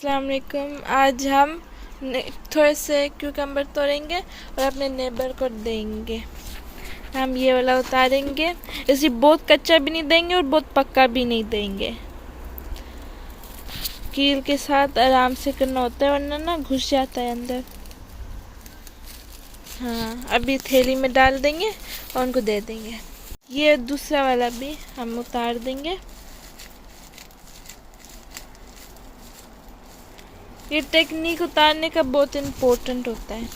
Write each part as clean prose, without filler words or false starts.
अस्सलाम वालेकुम। आज हम थोड़े से क्यूकम्बर तोड़ेंगे और अपने नेबर को देंगे। हम ये वाला उतारेंगे, इसे बहुत कच्चा भी नहीं देंगे और बहुत पक्का भी नहीं देंगे। कील के साथ आराम से करना होता है वरना ना घुस जाता है अंदर। हाँ, अभी थैली में डाल देंगे और उनको दे देंगे। ये दूसरा वाला भी हम उतार देंगे। ये टेक्निक उतारने का बहुत इम्पोर्टेंट होता है।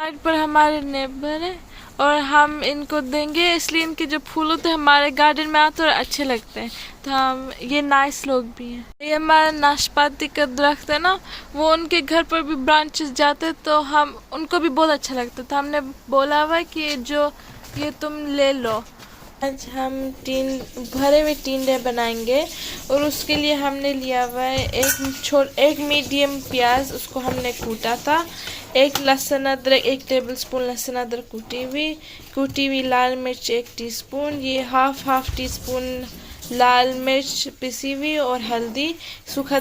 आज पर हमारे नेबर है और हम इनको देंगे, इसलिए इनके जो फूल होते हैं हमारे गार्डन में आते और अच्छे लगते हैं, तो हम ये नाइस लोग भी हैं। ये हमारा नाशपाती का दरख्त है ना, वो उनके घर पर भी ब्रांचेस जाते तो हम उनको भी बहुत अच्छा लगता था। हमने बोला हुआ कि ये तुम ले लो। आज हम भरे हुए टिंडे बनाएंगे और उसके लिए हमने लिया हुआ है एक मीडियम प्याज, उसको हमने कूटा था। एक लहसुन अदरक, 1 टेबलस्पून लहसुन अदरक कूटी हुई लाल मिर्च 1 टीस्पून, ये हाफ टी स्पून लाल मिर्च पिसी हुई और हल्दी, सूखा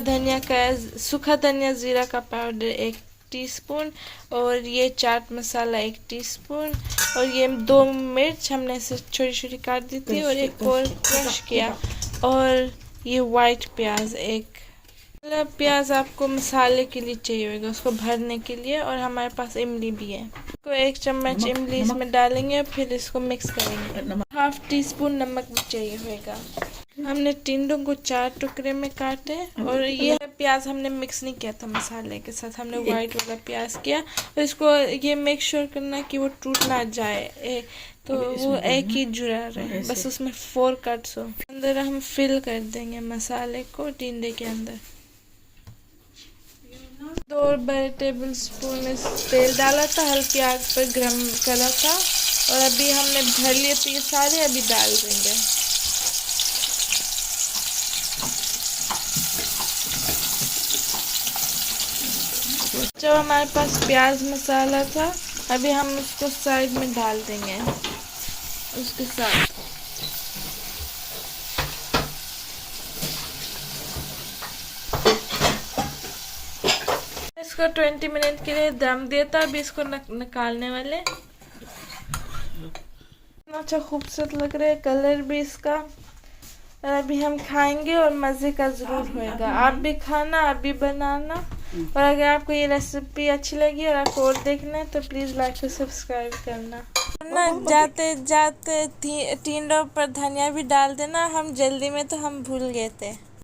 धनिया ज़ीरा का पाउडर 1 टीस्पून और ये चाट मसाला 1 टीस्पून और ये 2 मिर्च हमने इसे छोटी छोटी काट दी थी और एक और क्रश किया, और ये वाइट प्याज प्याज आपको मसाले के लिए चाहिए होगा, उसको भरने के लिए। और हमारे पास इमली भी है, तो 1 चम्मच इमली इसमें डालेंगे, फिर इसको मिक्स करेंगे। हाफ टी स्पून नमक भी चाहिए होगा। हमने टिंडों को 4 टुकड़े में काटे और ये प्याज हमने मिक्स नहीं किया था मसाले के साथ, हमने वाइट वाला प्याज किया। और इसको ये मेक श्योर करना कि वो टूट ना जाए, तो वो एक ही जुड़ा रहे, बस उसमें 4 कट्स हो। अंदर हम फिल कर देंगे मसाले को टिंडे के अंदर। 2 बड़े टेबल स्पून तेल डाला था, हल्की आग पर गरम करा था और अभी हमने भर लिए तो ये सारे अभी डाल देंगे। जब हमारे पास प्याज मसाला था, अभी हम उसको साइड में डाल देंगे उसके साथ। इसको 20 मिनट के लिए दम देता, अभी इसको निकालने वाले। अच्छा खूबसूरत लग रहा है कलर भी इसका, और अभी हम खाएंगे और मज़े का ज़रूर होएगा। आप भी खाना, आप भी बनाना, और अगर आपको ये रेसिपी अच्छी लगी और आपको और देखना है तो प्लीज़ लाइक और सब्सक्राइब करना। ना जाते जाते टिंडों पर धनिया भी डाल देना, हम जल्दी में तो हम भूल गए थे।